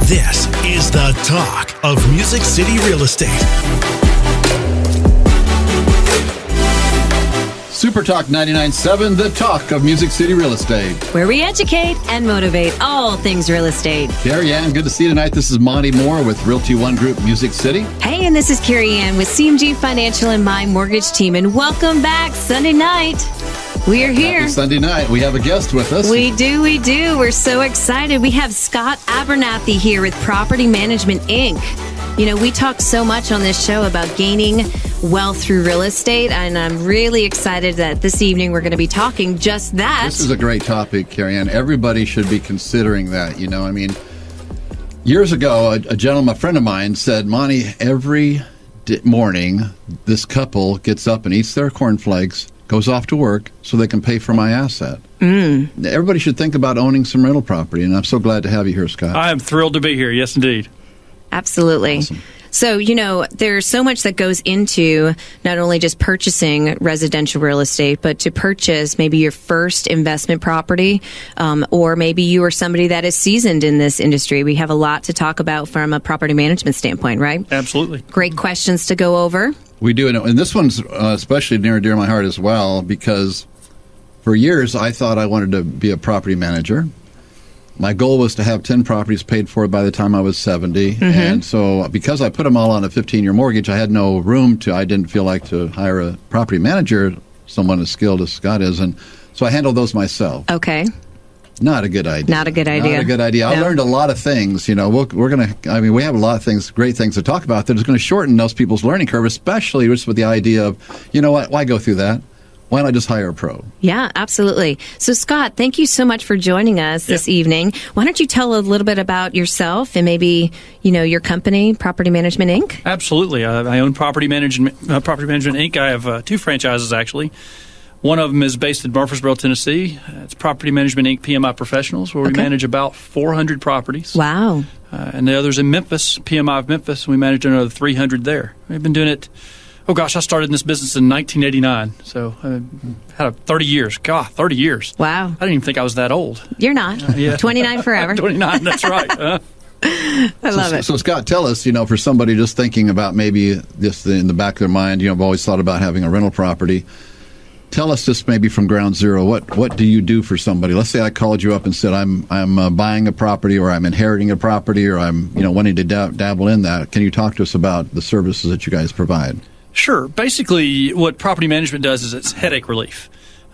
This is the talk of Music City Real Estate. Super Talk 99.7, the talk of Music City Real Estate. Where we educate and motivate all things real estate. Carey Ann, good to see you tonight. This is Monte Mohr with Realty One Group Music City. Hey, and this is Carey Ann with CMG Financial and my mortgage team. And welcome back Sunday night. We are here. Happy Sunday night. We have a guest with us. We do. We're so excited. We have Scott Abernathy here with Property Management, Inc. You know, we talk so much on this show about gaining wealth through real estate, and I'm really excited that this evening we're going to be talking just that. This is a great topic, Carey Ann. Everybody should be considering that. You know, I mean, years ago, a gentleman, a friend of mine, said, Monty, every morning, this couple gets up and eats their cornflakes, goes off to work so they can pay for my asset. Everybody should think about owning some rental property, and I'm so glad to have you here, Scott. I am thrilled to be here. Yes, indeed. Absolutely. Awesome. So, you know, there's so much that goes into not only just purchasing residential real estate, but to purchase maybe your first investment property, or maybe you are somebody that is seasoned in this industry. We have a lot to talk about from a property management standpoint, right? Absolutely. Great questions to go over. We do, and this one's especially near and dear to my heart as well, because for years I thought I wanted to be a property manager. My goal was to have 10 properties paid for by the time I was 70. And so because I put them all on a 15-year mortgage, I had no room I didn't feel like to hire a property manager, someone as skilled as Scott is. And so I handled those myself. Okay. Not a good idea. Not a good idea. Not a good idea. No. I learned a lot of things. You know, we're going to, I mean, we have a lot of things, great things to talk about that is going to shorten those people's learning curve, especially just with the idea of, you know what, why go through that? Why not just hire a pro? Yeah, absolutely. So, Scott, thank you so much for joining us this evening. Why don't you tell a little bit about yourself and maybe, you know, your company, Property Management, Inc.? Absolutely. I own Property Management Inc. I have two franchises, actually. One of them is based in Murfreesboro, Tennessee. It's Property Management Inc. PMI Professionals, where we manage about 400 properties. Wow. And the other's in Memphis, PMI of Memphis, and we manage another 300 there. We've been doing it. Oh, gosh, I started in this business in 1989, so I had 30 years. God, 30 years. Wow. I didn't even think I was that old. You're not. 29 forever. 29, that's right. I love it. So, Scott, tell us, you know, for somebody just thinking about maybe just in the back of their mind, you know, I've always thought about having a rental property. Tell us just maybe from ground zero, what do you do for somebody? Let's say I called you up and said, I'm buying a property, or I'm inheriting a property, or I'm, you know, wanting to dabble in that. Can you talk to us about the services that you guys provide? Sure. Basically, what property management does is it's headache relief.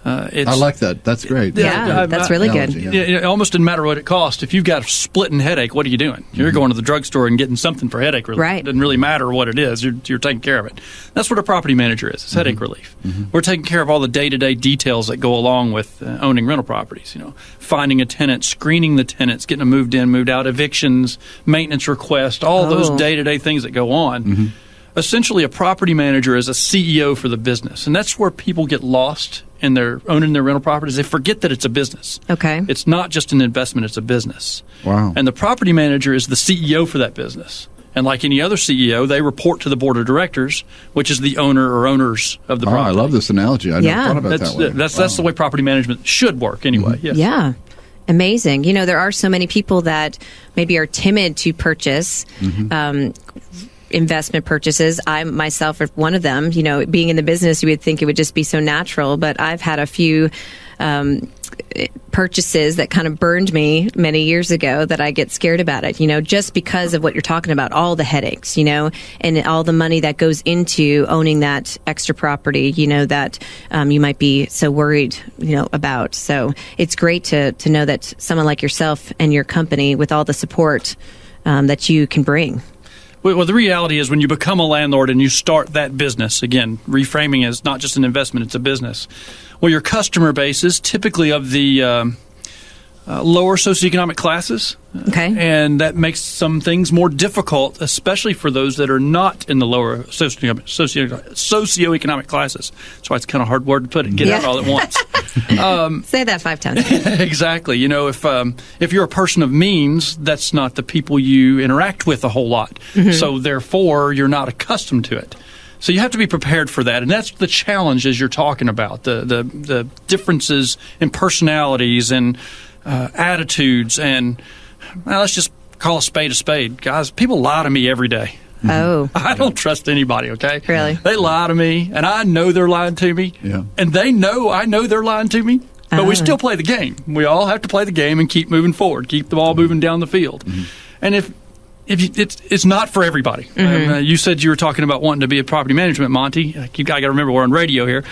I like that. That's great. Yeah, that's really good. It almost doesn't matter what it costs. If you've got a splitting headache, what are you doing? You're going to the drugstore and getting something for headache relief. Right. It doesn't really matter what it is. You're taking care of it. That's what a property manager is. It's headache relief. We're taking care of all the day-to-day details that go along with owning rental properties. You know, finding a tenant, screening the tenants, getting them moved in, moved out, evictions, maintenance requests, all those day-to-day things that go on. Essentially, a property manager is a CEO for the business, and that's where people get lost in their owning their rental properties. They forget that it's a business. Okay. It's not just an investment, it's a business. Wow. And the property manager is the CEO for that business. And like any other CEO, they report to the board of directors, which is the owner or owners of the property. I love this analogy. I never thought about it that way. That's the way property management should work anyway. Yes. Yeah. Amazing. You know, there are so many people that maybe are timid to purchase investment purchases. I myself are one of them. You know, being in the business, you would think it would just be so natural, but I've had a few purchases that kind of burned me many years ago that I get scared about it, you know, just because of what you're talking about, all the headaches, you know, and all the money that goes into owning that extra property, you know, that you might be so worried, you know, about. So it's great to know that someone like yourself and your company, with all the support that you can bring. Well, the reality is when you become a landlord and you start that business, again, reframing as not just an investment, it's a business. Well, your customer base is typically of the lower socioeconomic classes. Okay. And that makes some things more difficult, especially for those that are not in the lower socioeconomic classes. That's why it's kind of a hard word to put it. Get out all at once. Say that 5 times. Exactly. You know, if you're a person of means, that's not the people you interact with a whole lot. So therefore, you're not accustomed to it. So you have to be prepared for that, and that's the challenge as you're talking about the differences in personalities and attitudes, and let's just call a spade, guys. People lie to me every day. Oh. I don't trust anybody, okay? Really? They lie to me, and I know they're lying to me. Yeah. And they know I know they're lying to me. But we still play the game. We all have to play the game and keep moving forward, keep the ball moving down the field. And if it's not for everybody. You said you were talking about wanting to be a property management, Monte. I got to remember we're on radio here.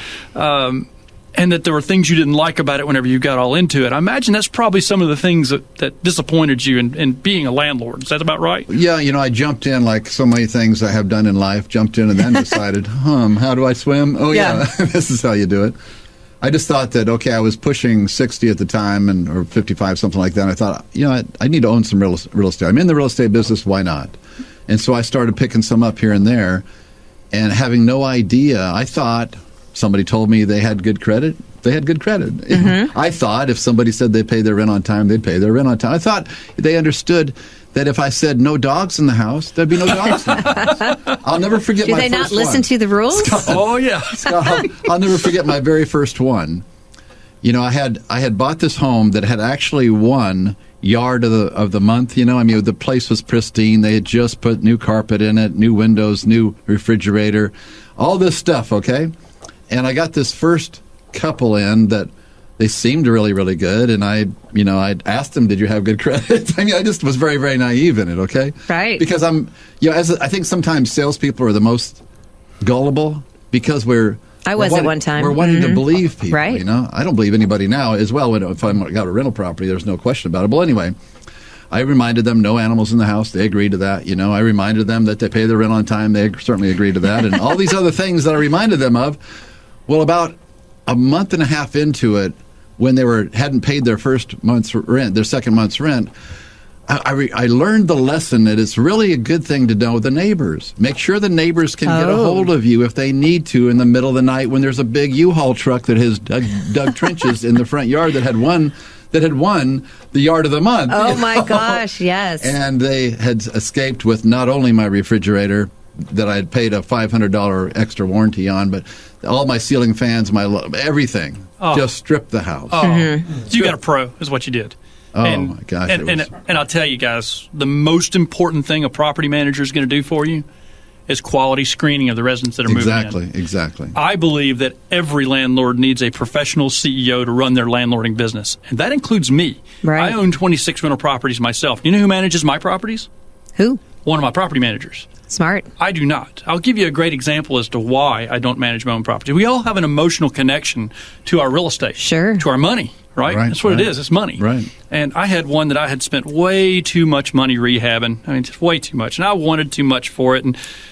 And that there were things you didn't like about it whenever you got all into it. I imagine that's probably some of the things that disappointed you in being a landlord. Is that about right? Yeah, I jumped in like so many things I have done in life, jumped in and then decided, how do I swim? Oh, yeah. This is how you do it. I just thought that, okay, I was pushing 60 at the time or 55, something like that. And I thought, I need to own some real estate. I'm in the real estate business. Why not? And so I started picking some up here and there and having no idea. I thought somebody told me they had good credit. They had good credit. I thought if somebody said they paid their rent on time, they'd pay their rent on time. I thought they understood that if I said no dogs in the house, there'd be no dogs in the house. I'll never forget my first one. Do they not listen to the rules? Scott, oh, yeah. Scott, I'll never forget my very first one. I had bought this home that had actually won yard of the month. The place was pristine. They had just put new carpet in it, new windows, new refrigerator, all this stuff, okay? And I got this first couple in that they seemed really, really good. And I'd asked them, did you have good credit? I just was very, very naive in it, okay? Right. Because I think sometimes salespeople are the most gullible because I was at one time. We're wanting to believe people, right. I don't believe anybody now as well. If I've got a rental property, there's no question about it. Well, anyway, I reminded them no animals in the house. They agreed to that. I reminded them that they pay their rent on time. They certainly agreed to that. And all these other things that I reminded them of. Well, about a month and a half into it, when they hadn't paid their first month's rent, their second month's rent, I learned the lesson that it's really a good thing to know the neighbors. Make sure the neighbors can get a hold of you if they need to in the middle of the night when there's a big U-Haul truck that has dug trenches in the front yard that had won the yard of the month. Oh, my gosh, yes. And they had escaped with not only my refrigerator that I had paid a $500 extra warranty on, but all my ceiling fans, everything. Just stripped the house. So you got a pro, is what you did. My gosh. And I'll tell you guys, the most important thing a property manager is going to do for you is quality screening of the residents that are moving in. Exactly. I believe that every landlord needs a professional CEO to run their landlording business, and that includes me. Right. I own 26 rental properties myself. You know who manages my properties? Who? One of my property managers. Smart. I do not. I'll give you a great example as to why I don't manage my own property. We all have an emotional connection to our real estate. Sure. To our money, right? That's what it is. It's money. Right. And I had one that I had spent way too much money rehabbing. Just way too much. And I wanted too much for it.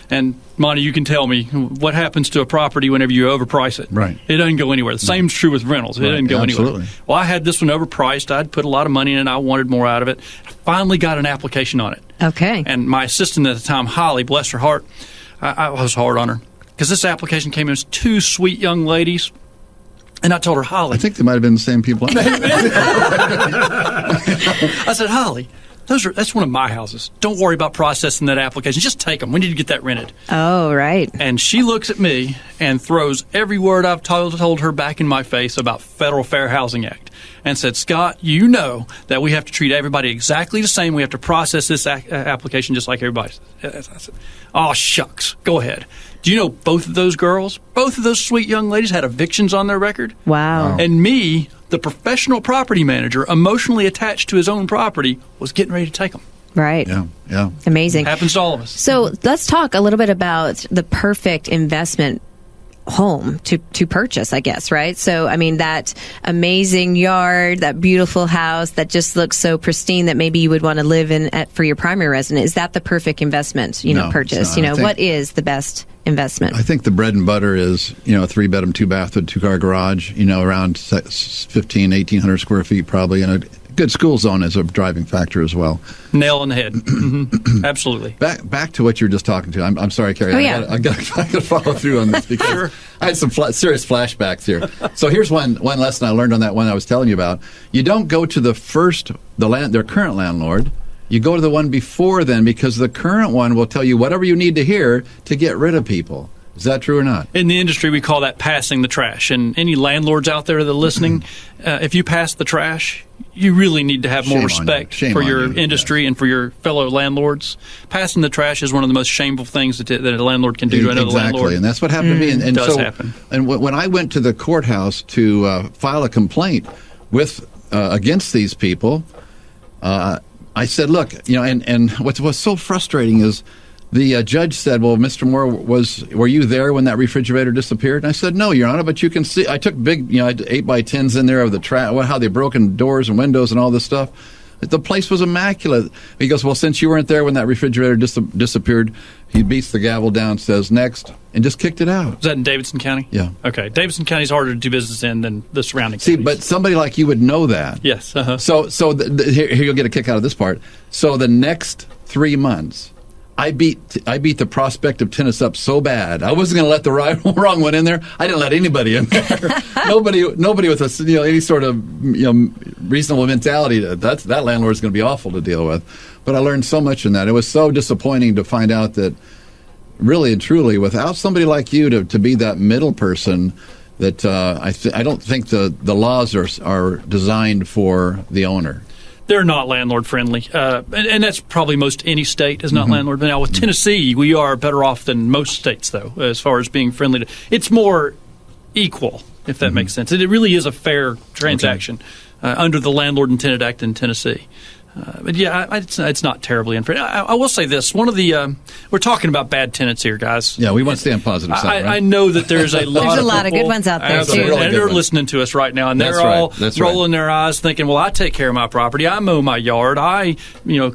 And Monty, you can tell me what happens to a property whenever you overprice it. Right. It doesn't go anywhere. The same's true with rentals. It doesn't go anywhere. Absolutely. Well, I had this one overpriced. I'd put a lot of money in it. I wanted more out of it. I finally got an application on it. Okay. And my assistant at the time, Holly, bless her heart, I was hard on her because this application came in as two sweet young ladies. And I told her, Holly. I think they might have been the same people. I said, Holly, that's one of my houses. Don't worry about processing that application. Just take them. We need to get that rented. Oh, right. And she looks at me and throws every word I've told her back in my face about Federal Fair Housing Act and said, Scott, you know that we have to treat everybody exactly the same. We have to process this application just like everybody. I said, oh, shucks. Go ahead. Do you know both of those girls, both of those sweet young ladies had evictions on their record? Wow. And me, the professional property manager, emotionally attached to his own property, was getting ready to take them. Right. Yeah. Amazing. Happens to all of us. So let's talk a little bit about the perfect investment home to purchase, I guess, right? So, that amazing yard, that beautiful house that just looks so pristine that maybe you would want to live in for your primary residence. Is that the perfect investment, purchase? What is the best investment? I think the bread and butter is, a 3-bedroom, 2-bath with 2-car garage, around 1,800 square feet probably, and a good school zone is a driving factor as well. Nail on the head. Mm-hmm. Absolutely. Back to what you were just talking to. I'm sorry, Carey. Oh, yeah. I got to follow through on this because Sure. I had some serious flashbacks here. So here's one lesson I learned on that one I was telling you about. You don't go to their current landlord. You go to the one before then because the current one will tell you whatever you need to hear to get rid of people. Is that true or not? In the industry, we call that passing the trash. And any landlords out there that are listening, if you pass the trash, you really need to have more Shame on respect you. Shame for on your you. industry and for your fellow landlords. Passing the trash is one of the most shameful things that a landlord can do to another exactly, landlord. and that's what happened to me. And does so, happen. And when I went to the courthouse to file a complaint with against these people, I said, "Look, and what was so frustrating is the judge said, well, Mr. Mohr, were you there when that refrigerator disappeared?" And I said, "No, Your Honor, but you can see I took big, I had 8x10s in there of the how they broken doors and windows and all this stuff. The place was immaculate." He goes, "Well, since you weren't there when that refrigerator disappeared," he beats the gavel down, says, "Next," and just kicked it out. Is that in Davidson County? Yeah. Okay. Davidson County is harder to do business in than the surrounding See, counties. but somebody like you would know that. Yes. Uh-huh. So here you'll get a kick out of this part. So the next 3 months, I beat the prospective tenants up so bad. I wasn't going to let the wrong one in there. I didn't let anybody in there. nobody with any sort of reasonable mentality. That landlord is going to be awful to deal with. But I learned so much in that. It was so disappointing to find out that really and truly, without somebody like you to be that middle person, that I don't think the laws are designed for the owner. They're not landlord friendly, and that's probably most any state is not landlord friendly. Now with Tennessee, we are better off than most states, though, as far as being friendly. It's more equal, if that makes sense. It really is a fair transaction under the Landlord and Tenant Act in Tennessee. But yeah, it's not terribly unfair. I will say this: one of the we're talking about bad tenants here, guys. Yeah, we want to stay on positive side. I know that there's a lot. There's a of lot of people, good ones out there absolutely, too. and they're listening to us right now, and That's they're all right. rolling their eyes, thinking, "Well, I take care of my property. I mow my yard. I,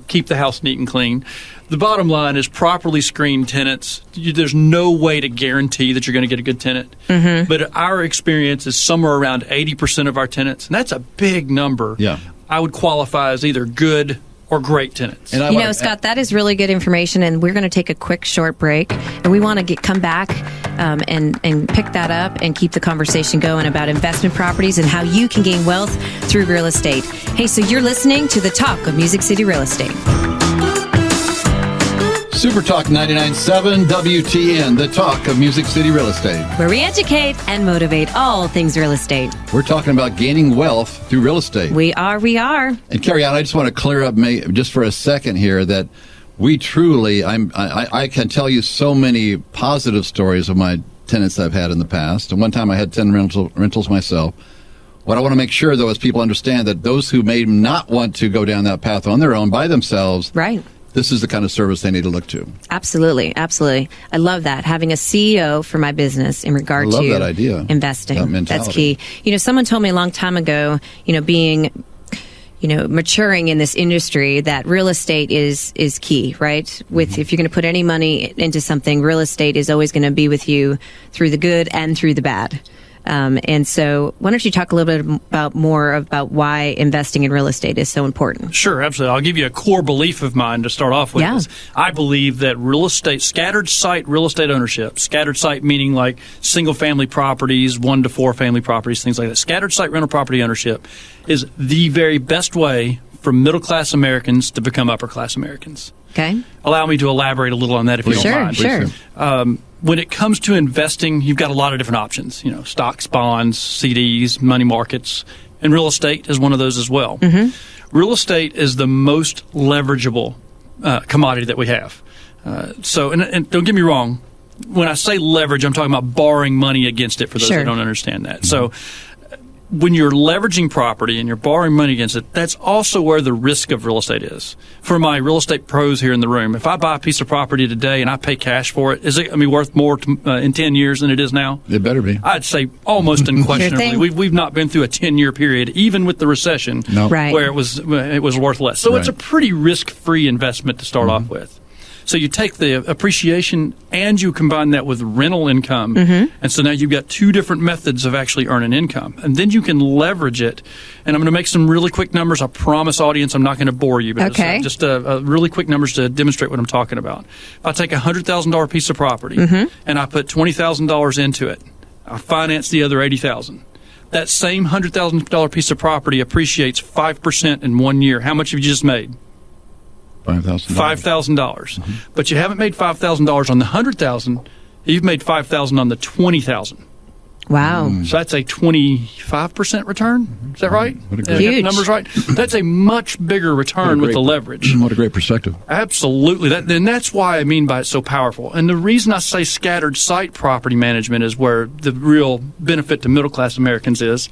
keep the house neat and clean." The bottom line is properly screened tenants. There's no way to guarantee that you're going to get a good tenant. But our experience is somewhere around 80% of our tenants, and that's a big number. Yeah. I would qualify as either good or great tenants. And Scott, that is really good information, and we're going to take a quick short break, and we want to come back and pick that up and keep the conversation going about investment properties and how you can gain wealth through real estate. Hey, so you're listening to the talk of Music City Real Estate. Super Talk 99.7 WTN, the talk of Music City Real Estate. Where we educate and motivate all things real estate. We're talking about gaining wealth through real estate. We are. And Carey Ann, I just want to clear up just for a second here that we truly, I can tell you so many positive stories of my tenants I've had in the past. And one time I had 10 rentals myself. What I want to make sure, though, is people understand that those who may not want to go down that path on their own by themselves, right. This is the kind of service they need to look to. Absolutely. Absolutely. I love that. Having a CEO for my business in regard to that idea. Investing. That mentality. That's key. Someone told me a long time ago, being, maturing in this industry, that real estate is key, right? If you're going to put any money into something, real estate is always going to be with you through the good and through the bad. And so why don't you talk a little bit more about why investing in real estate is so important? Sure, absolutely. I'll give you a core belief of mine to start off with. Yeah. I believe that scattered site real estate ownership, scattered site meaning like single family properties, 1 to 4 family properties, things like that. Scattered site rental property ownership is the very best way for middle class Americans to become upper class Americans. Okay. Allow me to elaborate a little on that if you don't mind. Sure. When it comes to investing, you've got a lot of different options. Stocks, bonds, CDs, money markets, and real estate is one of those as well. Real estate is the most leverageable commodity that we have. And don't get me wrong, when I say leverage, I'm talking about borrowing money against it for those that don't understand that. So when you're leveraging property and you're borrowing money against it, that's also where the risk of real estate is. For my real estate pros here in the room, if I buy a piece of property today and I pay cash for it, is it going to be worth more in 10 years than it is now? It better be. I'd say almost unquestionably. We've not been through a 10-year period, even with the recession, where it was worth less. So it's a pretty risk-free investment to start off with. So you take the appreciation and you combine that with rental income. And so now you've got 2 different methods of actually earning income. And then you can leverage it. And I'm going to make some really quick numbers. I promise, audience, I'm not going to bore you. But okay. Just really quick numbers to demonstrate what I'm talking about. If I take a $100,000 piece of property and I put $20,000 into it, I finance the other $80,000. That same $100,000 piece of property appreciates 5% in 1 year. How much have you just made? $5,000. But you haven't made $5,000 on the $100,000. You've made $5,000 on the $20,000. Wow. So that's a 25% return. Is that right? What a Did I great- get the Huge. numbers right? That's a much bigger return with the leverage. What a great perspective. Absolutely. And that's why I mean by it's so powerful. And the reason I say scattered site property management is where the real benefit to middle-class Americans is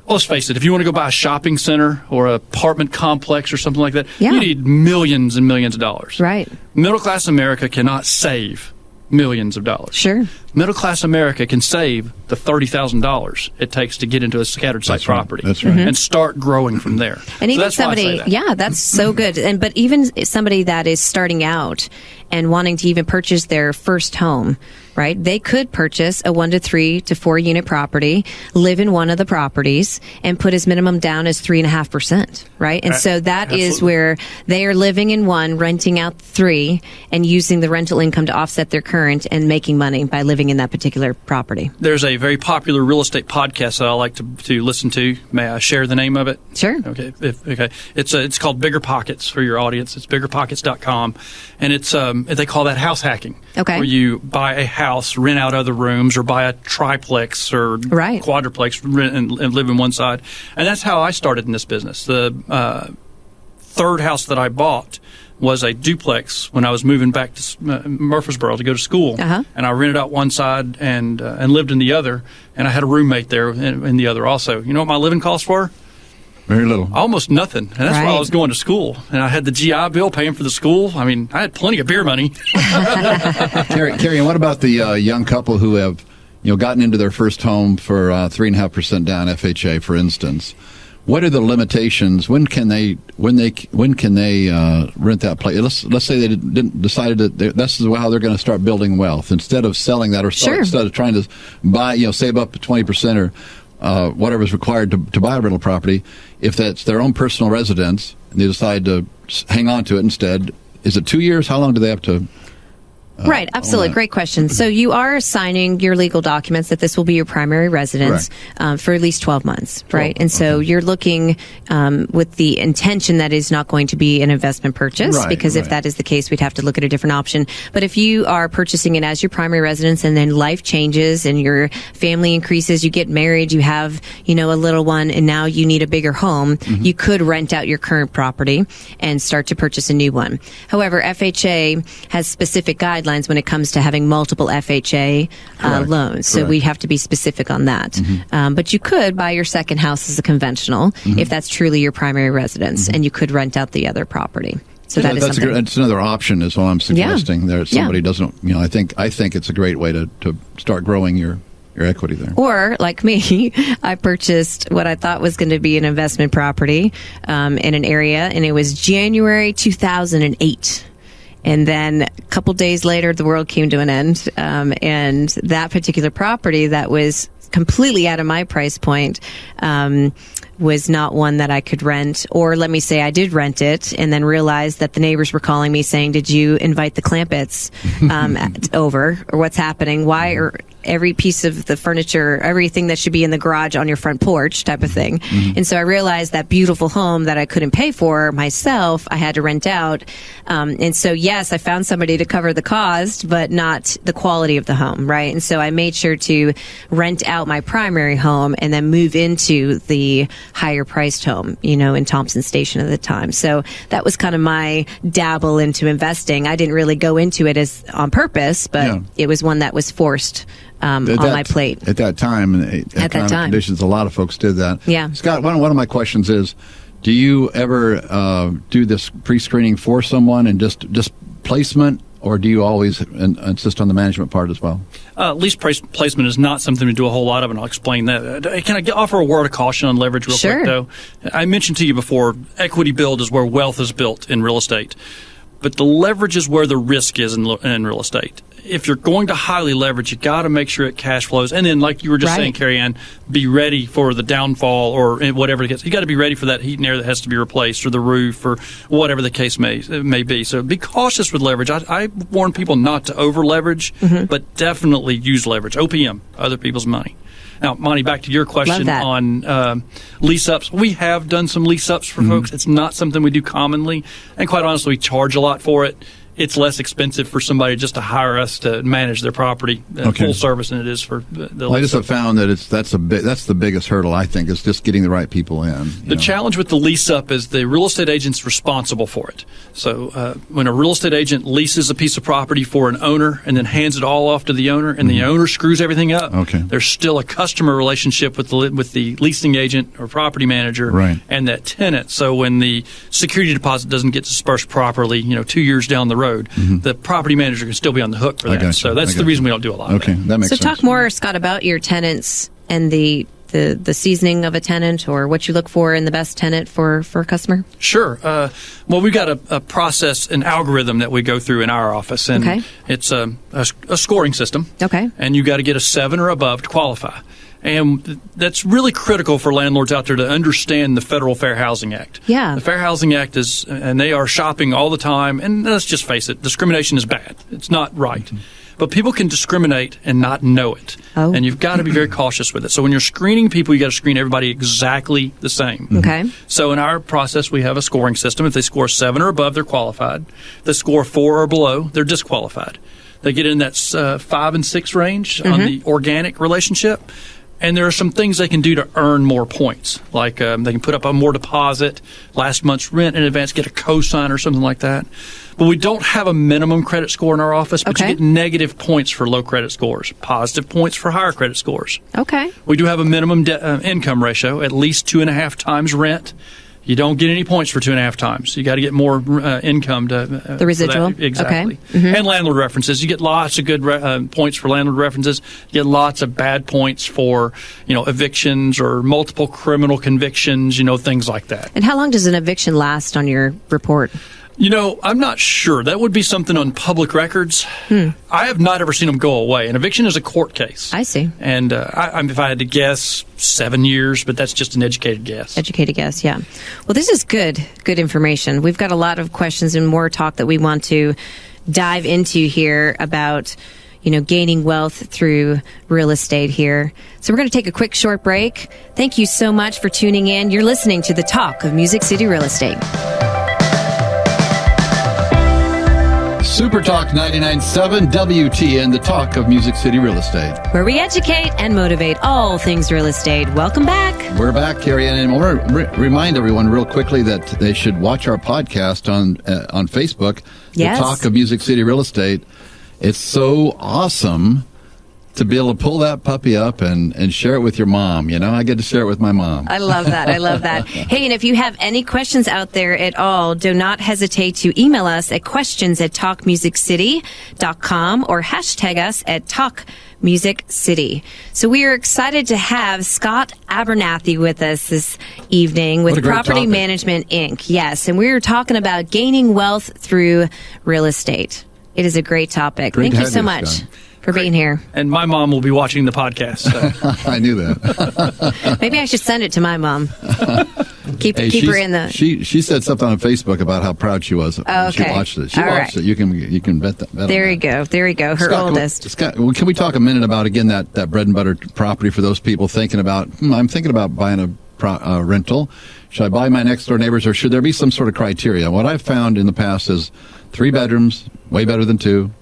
let's face it, if you want to go buy a shopping center or an apartment complex or something like that, Yeah. you need millions and millions of dollars. Right. Middle-class America cannot save millions of dollars. Sure. Middle-class America can save the $30,000 it takes to get into a scattered site That's right. property. That's right. And start growing from there. And So even that's why I say somebody, that. yeah, that's so good. But even somebody that is starting out and wanting to even purchase their first home, right? They could purchase a 1 to 3 to 4 unit property, live in one of the properties, and put his minimum down as 3.5%, right? And so that is Absolutely. where they are living in one, renting out 3, and using the rental income to offset their current and making money by living in that particular property. There's a very popular real estate podcast that I like to listen to. May I share the name of it? Sure. Okay. Okay. It's called Bigger Pockets for your audience. It's biggerpockets.com, and it's they call that house hacking. Okay. Where you buy a house, rent out other rooms, or buy a triplex or Right. quadruplex, rent and live in one side. And that's how I started in this business. The third house that I bought was a duplex when I was moving back to Murfreesboro to go to school, Uh-huh. and I rented out one side and lived in the other, and I had a roommate there in the other also. You know what my living costs were? Very little. Almost nothing, and that's why I Right. was going to school, and I had the GI Bill paying for the school. I mean, I had plenty of beer money. Carey, what about the young couple who have, gotten into their first home for 3.5% down FHA, for instance? What are the limitations? When can they rent that place? Let's say they decided that this is how they're going to start building wealth instead of selling that, or Sure. instead of trying to buy, save up to 20% or whatever is required to buy a rental property. If that's their own personal residence and they decide to hang on to it instead, is it 2 years? How long do they have to? Right, absolutely. Great question. So you are signing your legal documents that this will be your primary residence for at least 12 months, right? And so you're looking with the intention that is not going to be an investment purchase, Right, because if right. that is the case, we'd have to look at a different option. But if you are purchasing it as your primary residence and then life changes and your family increases, you get married, you have, a little one, and now you need a bigger home, you could rent out your current property and start to purchase a new one. However, FHA has specific guidelines when it comes to having multiple FHA loans. So Correct. we have to be specific on that. But you could buy your second house as a conventional if that's truly your primary residence, and you could rent out the other property. So that is that's something. that's another option, is what I'm suggesting. There, somebody Yeah. doesn't. I think it's a great way to start growing your equity there. Or, like me, I purchased what I thought was going to be an investment property in an area, and it was January 2008. And then a couple days later, the world came to an end. And that particular property that was completely out of my price point was not one that I could rent. Or let me say I did rent it and then realized that the neighbors were calling me saying, did you invite the Clampetts over? Or what's happening? Why are every piece of the furniture, everything that should be in the garage on your front porch type of thing? And so I realized that beautiful home that I couldn't pay for myself, I had to rent out. And so, yes, I found somebody to cover the cost, but not the quality of the home, right? And so I made sure to rent out my primary home and then move into the higher priced home, in Thompson Station at the time. So that was kind of my dabble into investing. I didn't really go into it as on purpose, but it was one that was forced on my plate. At that time, At that time. conditions, a lot of folks did that. Yeah. Scott, one of my questions is, do you ever do this pre-screening for someone and just placement, or do you always insist on the management part as well? Lease price placement is not something we do a whole lot of, and I'll explain that. Can I offer a word of caution on leverage real Sure. quick, though? I mentioned to you before, equity build is where wealth is built in real estate. But the leverage is where the risk is in real estate. If you're going to highly leverage, you got to make sure it cash flows. And then, like you were just saying, Carey Ann, be ready for the downfall or whatever it gets. You got to be ready for that heat and air that has to be replaced, or the roof, or whatever the case may be. So be cautious with leverage. I warn people not to over leverage, but definitely use leverage. OPM, other people's money. Now, Monte, back to your question on lease ups. We have done some lease ups for folks. It's not something we do commonly, and quite honestly, we charge a lot for it. it's less expensive for somebody just to hire us to manage their property full service than it is for the I just have found that that's the biggest hurdle, I think, is just getting the right people in. The challenge with the lease up is the real estate agent's responsible for it. So when a real estate agent leases a piece of property for an owner and then hands it all off to the owner, and the owner screws everything up, there's still a customer relationship with the leasing agent or property manager and that tenant. So when the security deposit doesn't get dispersed properly, 2 years down the road, the property manager can still be on the hook for that. So that's the reason we don't do a lot of that. That makes sense. So talk more, Scott, about your tenants and the seasoning of a tenant, or what you look for in the best tenant for a customer. Sure. Well, we've got a process, an algorithm that we go through in our office, and it's a scoring system. Okay. And you got to get a 7 or above to qualify. And that's really critical for landlords out there to understand the Federal Fair Housing Act. Yeah. The Fair Housing Act and they are shopping all the time, and let's just face it, discrimination is bad. It's not right. But people can discriminate and not know it. Oh. And you've got to be very cautious with it. So when you're screening people, you got to screen everybody exactly the same. Okay. So in our process, we have a scoring system. If they score 7 or above, they're qualified. If they score 4 or below, they're disqualified. They get in that 5 and 6 range on the organic relationship. And there are some things they can do to earn more points, like they can put up a more deposit, last month's rent in advance, get a cosign or something like that. But we don't have a minimum credit score in our office, but you get negative points for low credit scores, positive points for higher credit scores. Okay. We do have a minimum income ratio, at least 2.5 times rent. You don't get any points for 2.5 times. You got to get more income to the residual. Exactly. Okay. And landlord references. You get lots of good points for landlord references. You get lots of bad points for evictions or multiple criminal convictions. Things like that. And how long does an eviction last on your report? I'm not sure. That would be something on public records. I have not ever seen them go away. An eviction is a court case. I see. And if I had to guess, 7 years, but that's just an educated guess. Educated guess, yeah. Well, this is good information. We've got a lot of questions and more talk that we want to dive into here about gaining wealth through real estate here. So we're going to take a quick short break. Thank you so much for tuning in. You're listening to the Talk of Music City Real Estate. Super Talk 99.7 WTN, the talk of Music City Real Estate, where we educate and motivate all things real estate. Welcome back. We're back, Carey Ann, and I want to remind everyone real quickly that they should watch our podcast on Facebook, Yes. The Talk of Music City Real Estate. It's so awesome to be able to pull that puppy up and share it with your mom. I get to share it with my mom. I love that. I love that. Hey, and if you have any questions out there at all, do not hesitate to email us at questions@talkmusiccity.com or hashtag us at talkmusiccity. So we are excited to have Scott Abernathy with us this evening with Property topic. Management, Inc. Yes, and we are talking about gaining wealth through real estate. It is a great topic. Great Thank to you have so you, much. Scott. For being here. And my mom will be watching the podcast. So. I knew that. Maybe I should send it to my mom. Keep her in the. She said something on Facebook about how proud she was. Oh, okay. She watched it. All watched right. it. You can bet that. There you go. There you go. Her Scott, oldest. Scott, can we talk a minute about again that bread and butter property for those people thinking about? I'm thinking about buying a rental. Should I buy my next door neighbors, or should there be some sort of criteria? What I've found in the past is 3 bedrooms, way better than 2.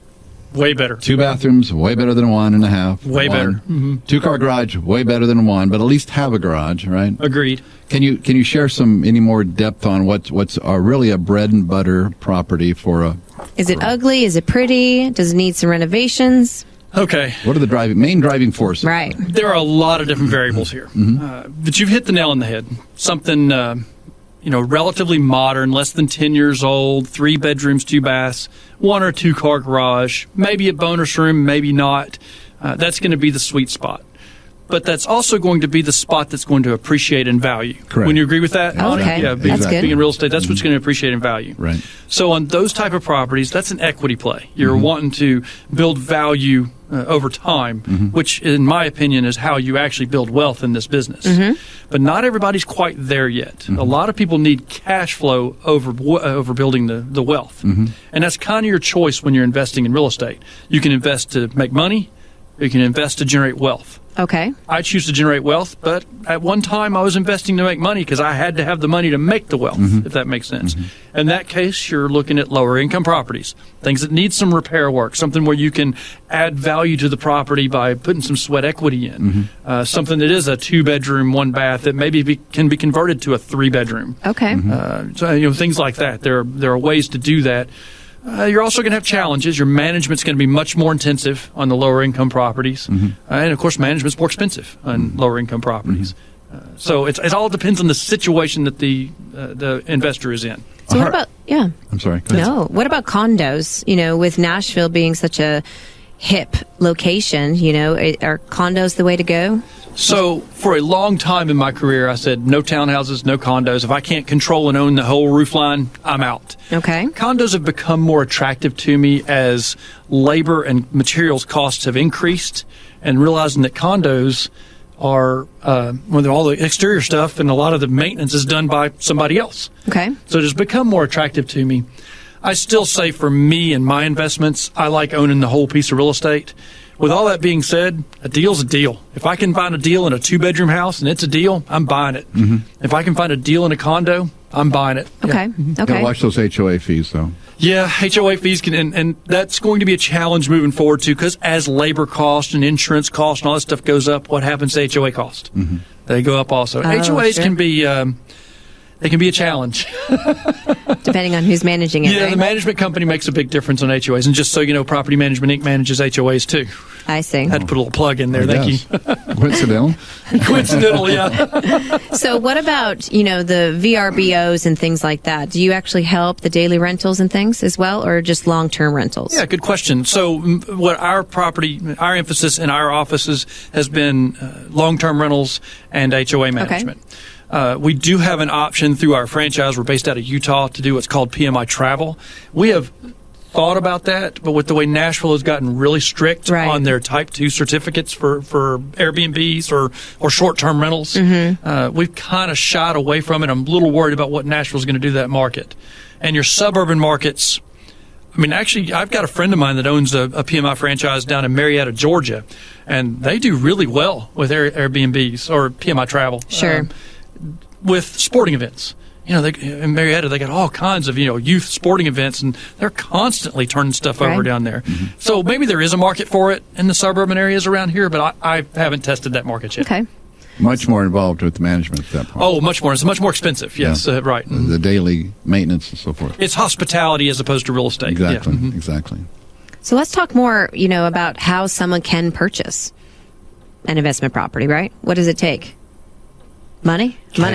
Way better. 2 bathrooms, way better than 1.5. Way better. 2-car garage, way better than 1, but at least have a garage, right? Agreed. Can you share any more depth on what's really a bread and butter property for a? Is it ugly? Is it pretty? Does it need some renovations? Okay. What are the main driving forces? Right. There are a lot of different variables here, but you've hit the nail on the head. Something. Relatively modern, less than 10 years old, 3 bedrooms, 2 baths, 1 or 2 car garage, maybe a bonus room, maybe not. That's going to be the sweet spot. But that's also going to be the spot that's going to appreciate in value. Correct. When you agree with that? Okay. Yeah, That's good. being in real estate, that's what's going to appreciate in value. Right. So on those type of properties, that's an equity play. You're wanting to build value over time, which, in my opinion, is how you actually build wealth in this business. But not everybody's quite there yet. A lot of people need cash flow over building the wealth. And that's kind of your choice when you're investing in real estate. You can invest to make money, or you can invest to generate wealth. Okay. I choose to generate wealth, but at one time I was investing to make money because I had to have the money to make the wealth, if that makes sense. In that case, you're looking at lower income properties, things that need some repair work, something where you can add value to the property by putting some sweat equity in, something that is a 2-bedroom, 1-bath that maybe can be converted to a 3-bedroom. Okay. So, things like that. There are ways to do that. You're also going to have challenges. Your management's going to be much more intensive on the lower income properties. And, of course, management's more expensive on lower income properties. So it all depends on the situation that the investor is in. So what about, I'm sorry. Go ahead. No. What about condos? With Nashville being such a hip location, are condos the way to go? So for a long time in my career, I said no townhouses, no condos. If I can't control and own the whole roof line, I'm out. Okay. Condos have become more attractive to me as labor and materials costs have increased, and realizing that condos are when all the exterior stuff and a lot of the maintenance is done by somebody else. Okay. So it has become more attractive to me. I still say for me and my investments, I like owning the whole piece of real estate. With all that being said, a deal's a deal. If I can find a deal in a 2-bedroom house and it's a deal, I'm buying it. If I can find a deal in a condo, I'm buying it. Okay. Gotta watch those HOA fees, though. Yeah, HOA fees and that's going to be a challenge moving forward too, because as labor cost and insurance cost and all that stuff goes up, what happens to HOA cost? They go up also. HOAs can be they can be a challenge. Depending on who's managing it. Yeah, right? the management company makes a big difference on HOAs. And just so you know, Property Management Inc. manages HOAs too. I see. Had to put a little plug in there. Thank you. Coincidental? Coincidental, yeah. So what about, the VRBOs and things like that? Do you actually help the daily rentals and things as well, or just long-term rentals? Yeah, good question. So what our emphasis in our offices has been long-term rentals and HOA management. Okay. We do have an option through our franchise. We're based out of Utah to do what's called PMI travel. We have thought about that, but with the way Nashville has gotten really strict on their Type 2 certificates for Airbnbs or short-term rentals, we've kind of shied away from it. I'm a little worried about what Nashville's going to do to that market. And your suburban markets, actually, I've got a friend of mine that owns a PMI franchise down in Marietta, Georgia, and they do really well with Airbnbs or PMI travel. Sure. With sporting events. In Marietta, they got all kinds of, youth sporting events, and they're constantly turning stuff over down there. So maybe there is a market for it in the suburban areas around here, but I haven't tested that market yet. Okay. Much more involved with management at that point. Oh, much more. It's much more expensive. Yes, right. The daily maintenance and so forth. It's hospitality as opposed to real estate. Exactly, exactly. So let's talk more, about how someone can purchase an investment property, right? What does it take? Money. Cash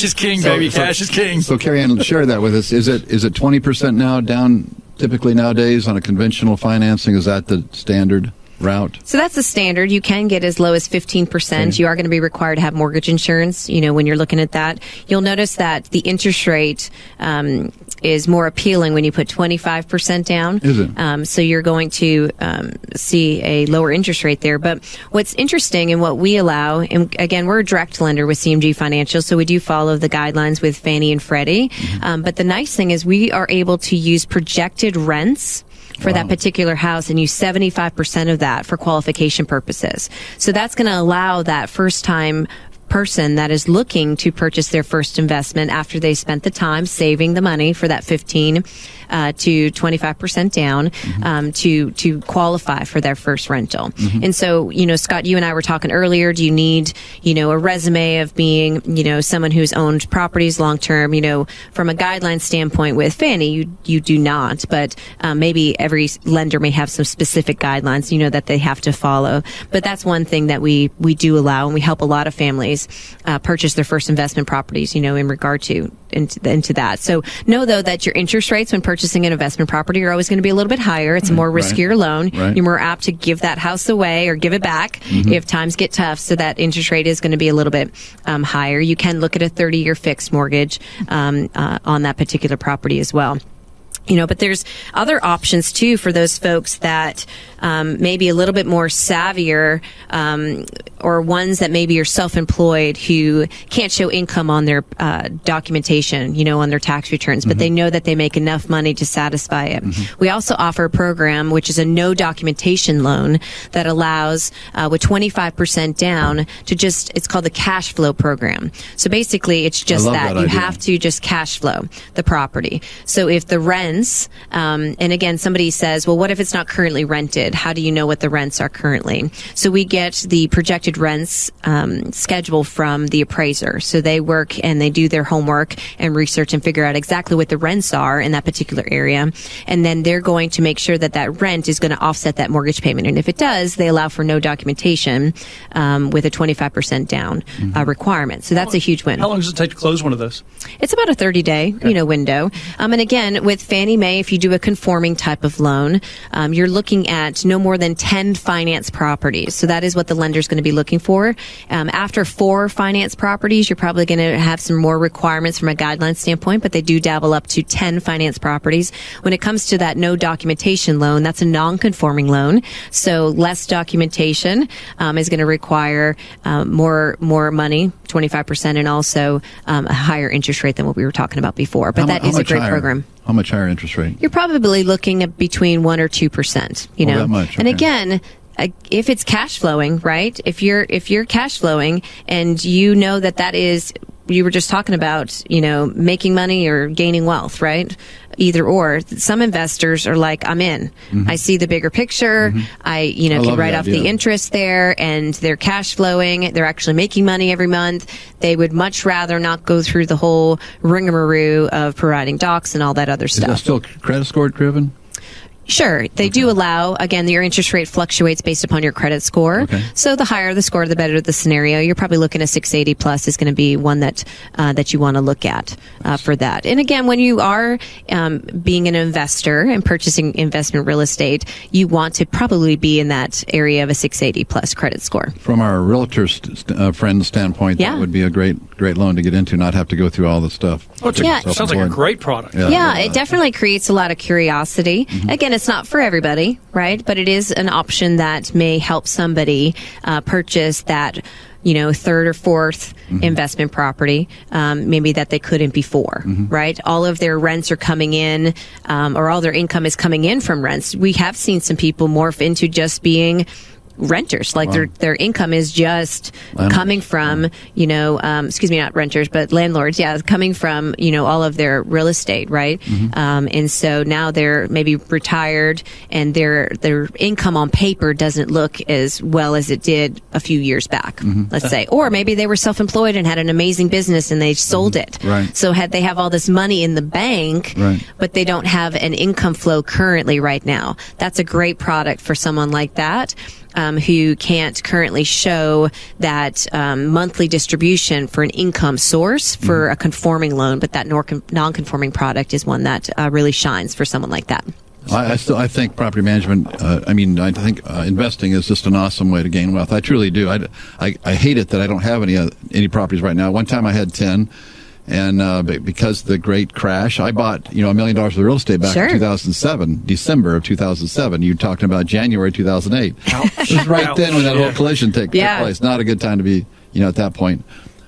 is king, baby. Cash is king. So, Carey Ann, share that with us. Is it 20% now down typically nowadays on a conventional financing? Is that the standard route? So that's the standard. You can get as low as 15%. Okay. You are going to be required to have mortgage insurance, when you're looking at that. You'll notice that the interest rate is more appealing when you put 25% down. Is it? So you're going to see a lower interest rate there. But what's interesting and what we allow, and again, we're a direct lender with CMG Financial, so we do follow the guidelines with Fannie and Freddie. But the nice thing is we are able to use projected rents for that particular house and use 75% of that for qualification purposes. So that's going to allow that first-time person that is looking to purchase their first investment after they spent the time saving the money for that 15 to 25% down to qualify for their first rental. And so, Scott, you and I were talking earlier, do you need, a resume of being, someone who's owned properties long term? From a guideline standpoint with Fannie, you do not, but maybe every lender may have some specific guidelines, that they have to follow. But that's one thing that we do allow, and we help a lot of families purchase their first investment properties, in regard to into that. So know, though, that your interest rates when purchasing an investment property are always going to be a little bit higher. It's a more riskier loan. You're more apt to give that house away or give it back if times get tough. So that interest rate is going to be a little bit higher. You can look at a 30-year fixed mortgage on that particular property as well. But there's other options too for those folks that maybe a little bit more savvier, or ones that maybe are self-employed who can't show income on their documentation, on their tax returns, but they know that they make enough money to satisfy it. We also offer a program which is a no documentation loan that allows with 25% down to it's called the cash flow program. So basically it's just that you have to just cash flow the property. So if the rents, and again, somebody says, well, what if it's not currently rented? How do you know what the rents are currently? So we get the projected rents schedule from the appraiser. So they work and they do their homework and research and figure out exactly what the rents are in that particular area. And then they're going to make sure that that rent is going to offset that mortgage payment. And if it does, they allow for no documentation with a 25% down requirement. So that's a huge win. How long does it take to close one of those? It's about a 30-day, window. And again, with Fannie Mae, if you do a conforming type of loan, you're looking at no more than 10 finance properties. So that is what the lender's going to be looking for. After 4 finance properties, you're probably going to have some more requirements from a guideline standpoint, but they do dabble up to 10 finance properties. When it comes to that no documentation loan, that's a non-conforming loan. So less documentation is going to require more money, 25%, and also a higher interest rate than what we were talking about before. But that is a great program. How much higher interest rate? You're probably looking at between 1 or 2%, That much, okay. And again, if it's cash flowing, right? If you're cash flowing and that is, you were just talking about, making money or gaining wealth, right? Either or. Some investors are like, I'm in. I see the bigger picture. I can write off the interest there, and they're cash flowing. They're actually making money every month. They would much rather not go through the whole rigmarole of providing docs and all that other stuff. Is that still credit score driven? Sure. They do allow, again, your interest rate fluctuates based upon your credit score. Okay. So the higher the score, the better the scenario. You're probably looking at 680 plus is going to be one that you want to look at for that. And again, when you are being an investor and purchasing investment real estate, you want to probably be in that area of a 680 plus credit score. From our realtor friend's standpoint, that would be a great loan to get into, not have to go through all the stuff. Sounds like a great product. Yeah, it definitely creates a lot of curiosity. Again, it's not for everybody, right? But it is an option that may help somebody purchase that, third or fourth investment property, maybe that they couldn't before, right? All of their rents are coming in, or all their income is coming in from rents. We have seen some people morph into just being renters, like their income is just coming from, not renters, but landlords, coming from, all of their real estate, right? And so now they're maybe retired and their income on paper doesn't look as well as it did a few years back, let's say. Or maybe they were self-employed and had an amazing business and they sold it. Right. So they have all this money in the bank, but they don't have an income flow currently right now. That's a great product for someone like that. Who can't currently show that monthly distribution for an income source for a conforming loan, but that non-conforming product is one that really shines for someone like that. I think property management, I think investing is just an awesome way to gain wealth. I truly do. I hate it that I don't have any properties right now. One time I had 10. And because of the great crash, I bought $1 million worth of real estate back in 2007, December of 2007. You're talking about January 2008. It was right then when that whole collision took place. Not a good time to be at that point.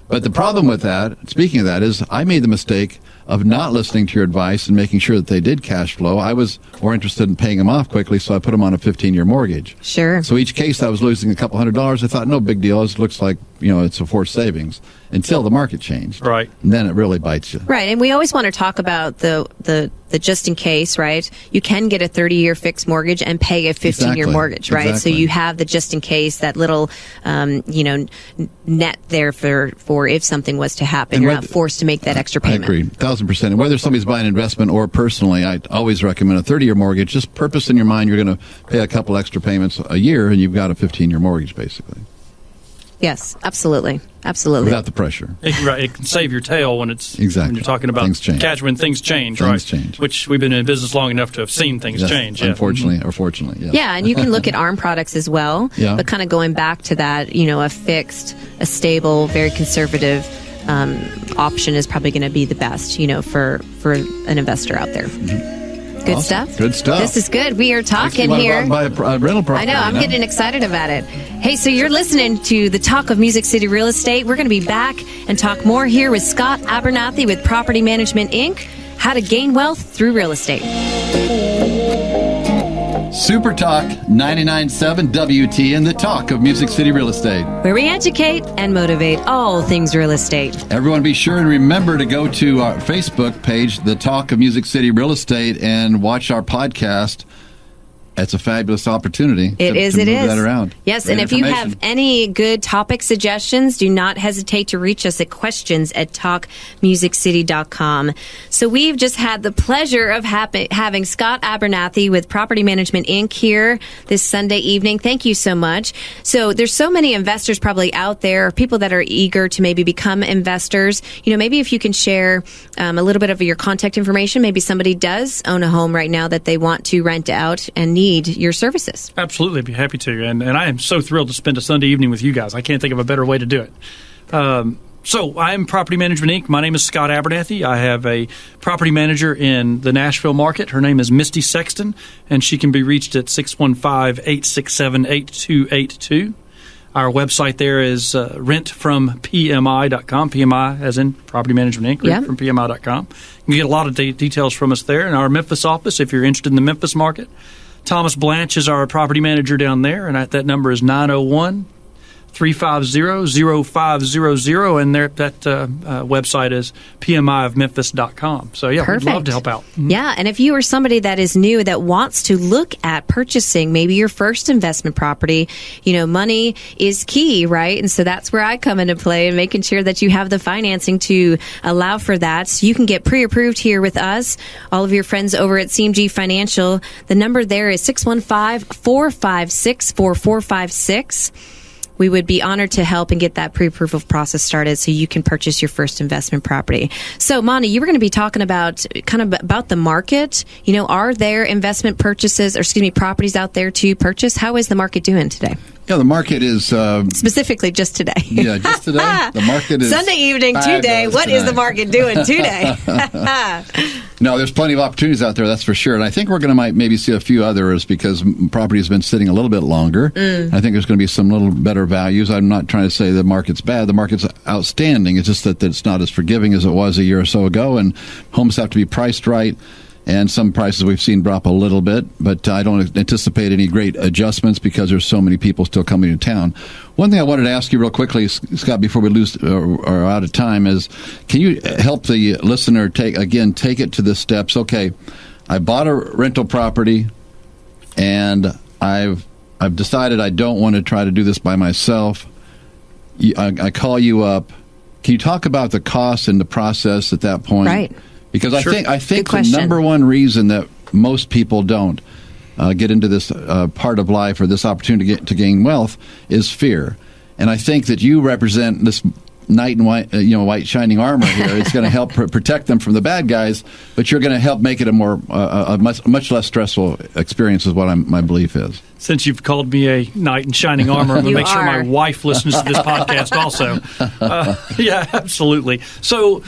But the problem with that, speaking of that, is I made the mistake of not listening to your advice and making sure that they did cash flow. I was more interested in paying them off quickly, so I put them on a 15-year mortgage. Sure. So each case I was losing a couple $100. I thought, no big deal. It looks like, it's a forced savings until the market changed. Right. And then it really bites you. Right. And we always want to talk about the just in case, right? You can get a 30-year fixed mortgage and pay a 15-year mortgage, right? Exactly. So you have the just in case, that little, net there for if something was to happen. And you're not forced to make that extra payment. I agree, 1,000%. And whether somebody's buying an investment or personally, I always recommend a 30-year mortgage. Just purpose in your mind, you're going to pay a couple extra payments a year, and you've got a 15-year mortgage, basically. Yes, absolutely. Absolutely. Without the pressure. It can save your tail when when you're talking about cash when things change, right? Things change. Which we've been in business long enough to have seen things change. Unfortunately or fortunately, yes. Yeah, and you can look at ARM products as well. Yeah. But kind of going back to that, a fixed, a stable, very conservative option is probably going to be the best, for an investor out there. Good Awesome. stuff. Good stuff. This is good. We are talking Makes me here. wanna buy a rental property. I know. I'm getting excited about it. Hey, so you're listening to the Talk of Music City Real Estate. We're going to be back and talk more here with Scott Abernathy with Property Management, Inc., how to gain wealth through real estate. Super Talk 99.7 WTN, the talk of Music City Real Estate. Where we educate and motivate all things real estate. Everyone be sure and remember to go to our Facebook page, The Talk of Music City Real Estate, and watch our podcast. It's a fabulous opportunity to move that around. Yes, Great and if you have information. any good topic suggestions, do not hesitate to reach us at questions@talkmusiccity.com. So we've just had the pleasure of having Scott Abernathy with Property Management, Inc. here this Sunday evening. Thank you so much. So there's so many investors probably out there, people that are eager to maybe become investors. You know, maybe if you can share a little bit of your contact information, maybe somebody does own a home right now that they want to rent out and need your services. Absolutely, be happy to. And I am so thrilled to spend a Sunday evening with you guys. I can't think of a better way to do it. So I'm Property Management, Inc. My name is Scott Abernathy. I have a property manager in the Nashville market. Her name is Misty Sexton, and she can be reached at 615-867-8282. Our website there is rentfrompmi.com, PMI as in Property Management, Inc., Yep. rentfrompmi.com. You can get a lot of details from us there. In our Memphis office, if you're interested in the Memphis market, Thomas Blanche is our property manager down there, and that number is 901-350-0500, and that website is pmiofmemphis.com. So, yeah, Perfect. we'd love to help out. Yeah, and if you are somebody that is new that wants to look at purchasing maybe your first investment property, you know, money is key, right? And so that's where I come into play and making sure that you have the financing to allow for that. So you can get pre-approved here with us, all of your friends over at CMG Financial. The number there is 615-456-4456. We would be honored to help and get that pre-approval process started so you can purchase your first investment property. So, Monte, you were going to be talking about about the market. You know, are there investment properties out there to purchase? How is the market doing today? Yeah, the market is... Specifically just today. Yeah, just today. The market is... Sunday evening, today. What is the market doing today? No, there's plenty of opportunities out there, that's for sure. And I think we're going to maybe see a few others because property has been sitting a little bit longer. I think there's going to be some little better values. I'm not trying to say the market's bad. The market's outstanding. It's just that it's not as forgiving as it was a year or so ago, and homes have to be priced right. And some prices we've seen drop a little bit, but I don't anticipate any great adjustments because there's so many people still coming to town. One thing I wanted to ask you real quickly, Scott, before we lose or are out of time, is can you help the listener take it to the steps? Okay, I bought a rental property, and I've decided I don't want to try to do this by myself. I call you up. Can you talk about the costs and the process at that point? Right. Because Sure. I think the number one reason that most people don't get into this part of life or this opportunity to gain wealth is fear. And I think that you represent this knight in white shining armor here. It's going to help protect them from the bad guys, but you're going to help make it a much less stressful experience is what my belief is. Since you've called me a knight in shining armor, I'm going to make sure my wife listens to this podcast also. Yeah, absolutely. So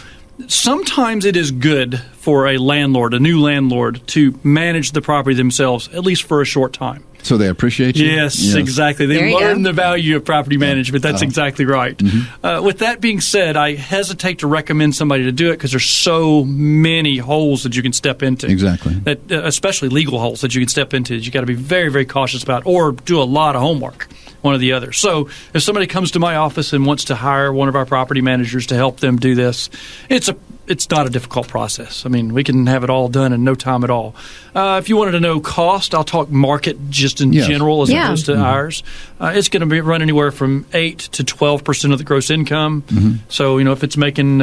sometimes it is good for a new landlord, to manage the property themselves, at least for a short time. So they appreciate you? Yes. Exactly. They learn the value of property management. That's exactly right. Mm-hmm. With that being said, I hesitate to recommend somebody to do it because there's so many holes that you can step into. Exactly. That, especially legal holes that you can step into that you got to be very, very cautious about, or do a lot of homework, one or the other. So if somebody comes to my office and wants to hire one of our property managers to help them do this, it's not a difficult process. I mean, we can have it all done in no time at all. If you wanted to know cost, I'll talk market just in general as opposed to ours. It's going to run anywhere from 8 to 12% of the gross income. Mm-hmm. So, if it's making,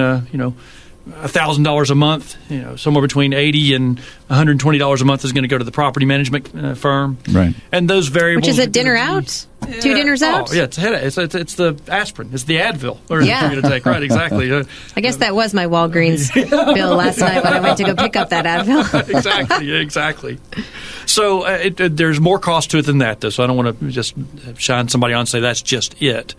$1,000 a month, somewhere between $80 and $120 a month is going to go to the property management firm. Right. And those variables. Which is a dinner out? 2 dinners out? Oh, yeah, it's a headache. It's the aspirin. It's the Advil. You're going to take. Right, exactly. I guess that was my Walgreens bill last night when I went to go pick up that Advil. Exactly. So there's more cost to it than that, though. So I don't want to just shine somebody on and say that's just it.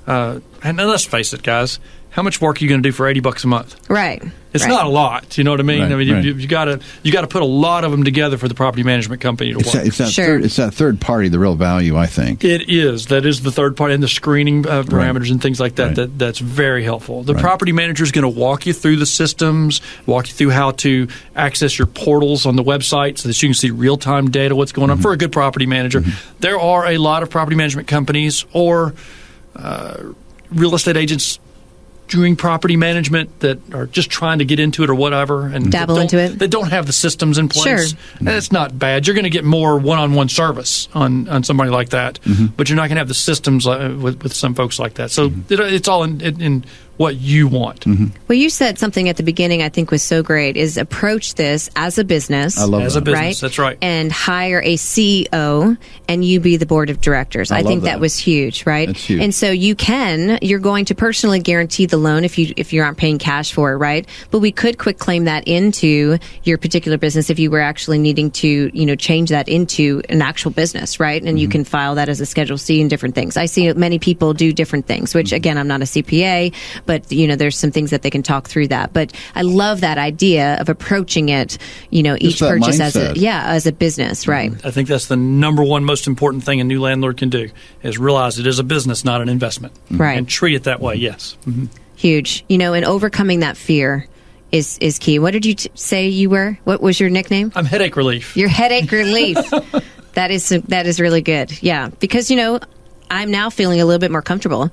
And let's face it, guys. how much work are you going to do for $80 a month? Right. It's right. not a lot. You know what I mean? Right, I mean, right. you got to put a lot of them together for the property management company to work. It's that third party, the real value, I think. It is. That is the third party, and the screening parameters and things like that. Right. That's very helpful. The Right. property manager is going to walk you through the systems, walk you through how to access your portals on the website so that you can see real-time data, what's going on for a good property manager. There are a lot of property management companies or real estate agents doing property management that are just trying to get into it or whatever and dabble into it. They don't have the systems in place. Sure. And it's not bad. You're going to get more one-on-one service on somebody like that, but you're not going to have the systems with some folks like that. So it's all in what you want. Well, you said something at the beginning I think was so great, is approach this as a business. I love As that. a business, Right? that's right. And hire a CEO and you be the board of directors. I love think that that. was huge, right? That's huge. And so you're going to personally guarantee the loan if you aren't paying cash for it, right? But we could quick claim that into your particular business if you were actually needing to, change that into an actual business, right? And you can file that as a Schedule C and different things. I see many people do different things, which again, I'm not a CPA, but there's some things that they can talk through that. But I love that idea of approaching it, each that purchase mindset. as a business, right? I think that's the number one most important thing a new landlord can do is realize it is a business, not an investment. Right. And treat it that way, yes. Huge. And overcoming that fear is key. What did you say you were? What was your nickname? I'm headache relief. Your headache relief. That is really good. Yeah. Because, I'm now feeling a little bit more comfortable.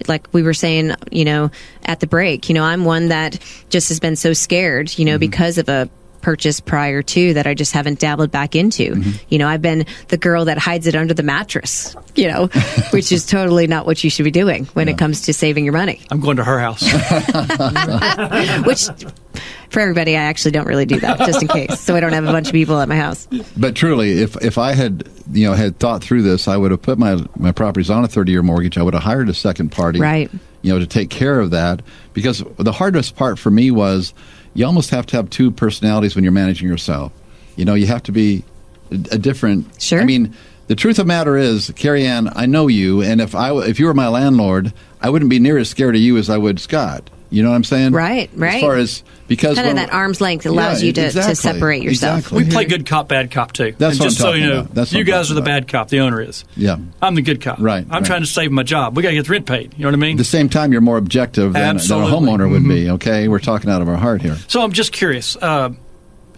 Like we were saying, at the break, I'm one that just has been so scared, because of a purchase prior to that I just haven't dabbled back into. I've been the girl that hides it under the mattress, which is totally not what you should be doing when it comes to saving your money. I'm going to her house. Which, for everybody, I actually don't really do that, just in case, so I don't have a bunch of people at my house. But truly, if I had had thought through this, I would have put my properties on a 30-year mortgage. I would have hired a second party, Right. To take care of that. Because the hardest part for me was you almost have to have two personalities when you're managing yourself. You have to be a different. Sure. I mean, the truth of the matter is, Carey Ann, I know you, and if you were my landlord, I wouldn't be near as scared of you as I would Scott. You know what I'm saying? Right. As far as because kind of that arm's length allows you to separate yourself. Exactly. We play good cop, bad cop, too. That's and what just I'm so you talking know, about. That's what you I'm guys are talking the about. bad cop, the owner is. Yeah. I'm the good cop. Right, I'm trying to save my job. We got to get the rent paid. You know what I mean? At the same time, you're more objective than a Absolutely. homeowner would be, okay? We're talking out of our heart here. So I'm just curious.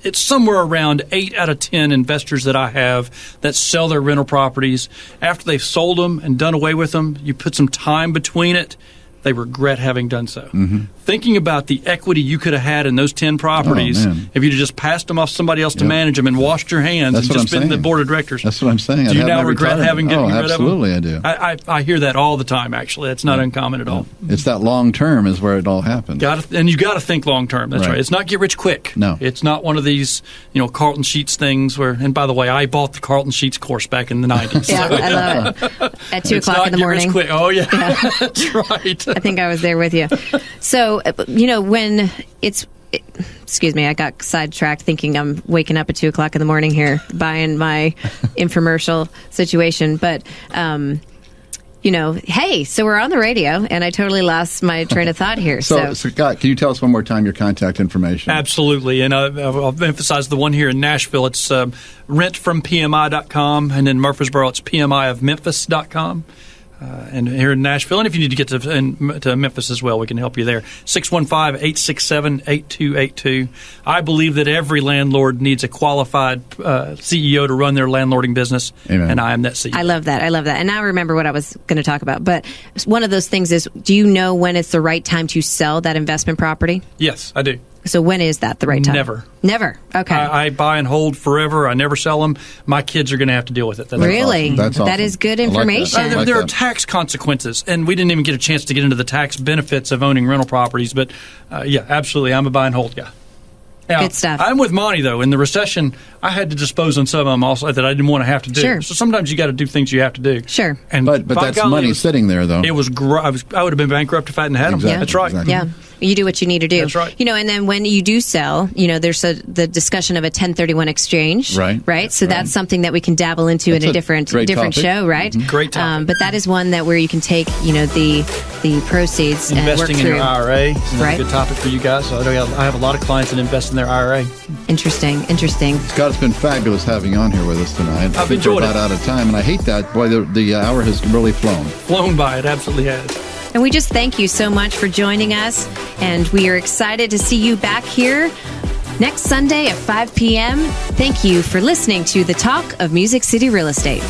It's somewhere around 8 out of 10 investors that I have that sell their rental properties. After they've sold them and done away with them, you put some time between it, they regret having done so. Thinking about the equity you could have had in those 10 properties if you'd have just passed them off somebody else to manage them and washed your hands That's and what just I'm been the saying. board of directors. That's what I'm saying. Do I'd you have now my regret retirement. having getting rid of them? Absolutely, I do. I hear that all the time, actually. That's not uncommon at all. It's that long term is where it all happens. And you got to think long term. That's Right. right. It's not get rich quick. No. It's not one of these, Carlton Sheets things where. And by the way, I bought the Carlton Sheets course back in the 90s. Yeah, I love it. At 2 It's o'clock not in the get morning. rich quick. Oh yeah, that's right. I think I was there with you. So, when excuse me, I got sidetracked thinking I'm waking up at 2 o'clock in the morning here buying my infomercial situation. But, hey, so we're on the radio and I totally lost my train of thought here. So, Scott, can you tell us one more time your contact information? Absolutely. And I'll emphasize the one here in Nashville. It's rentfrompmi.com. And in Murfreesboro, it's pmiofmemphis.com. And here in Nashville, and if you need to get to Memphis as well, we can help you there. 615-867-8282. I believe that every landlord needs a qualified CEO to run their landlording business, Amen. And I am that CEO. I love that. And now I remember what I was going to talk about. But one of those things is, do you know when it's the right time to sell that investment property? Yes, I do. So when is that the right time? Never. Okay. I buy and hold forever. I never sell them. My kids are going to have to deal with it. That's really? awesome. That's awesome. That is good I like that. information. There are tax consequences, and we didn't even get a chance to get into the tax benefits of owning rental properties. But yeah, absolutely, I'm a buy and hold guy. Now, Good stuff. I'm with Monte, though. In the recession, I had to dispose on some of them also that I didn't want to have to do. Sure. So sometimes you got to do things you have to do. Sure. And But by that's golly, money sitting there, though. It was I would have been bankrupt if I hadn't had them. Exactly. That's right. Exactly. Yeah. You do what you need to do. That's right. And then when you do sell, there's the discussion of a 1031 exchange. Right. So that's something that we can dabble into in a different topic. show, right? Mm-hmm. Great topic. But that is one that where you can take, the proceeds and work Investing in through. your IRA is another Right. good topic for you guys. So I have a lot of clients that invest in their IRA. Interesting. Scott, it's been fabulous having you on here with us tonight. I think enjoyed we're it. about out of time, and I hate that. Boy, the hour has really flown. Flown by, it absolutely has. And we just thank you so much for joining us. And we are excited to see you back here next Sunday at 5 p.m. Thank you for listening to the Talk of Music City Real Estate.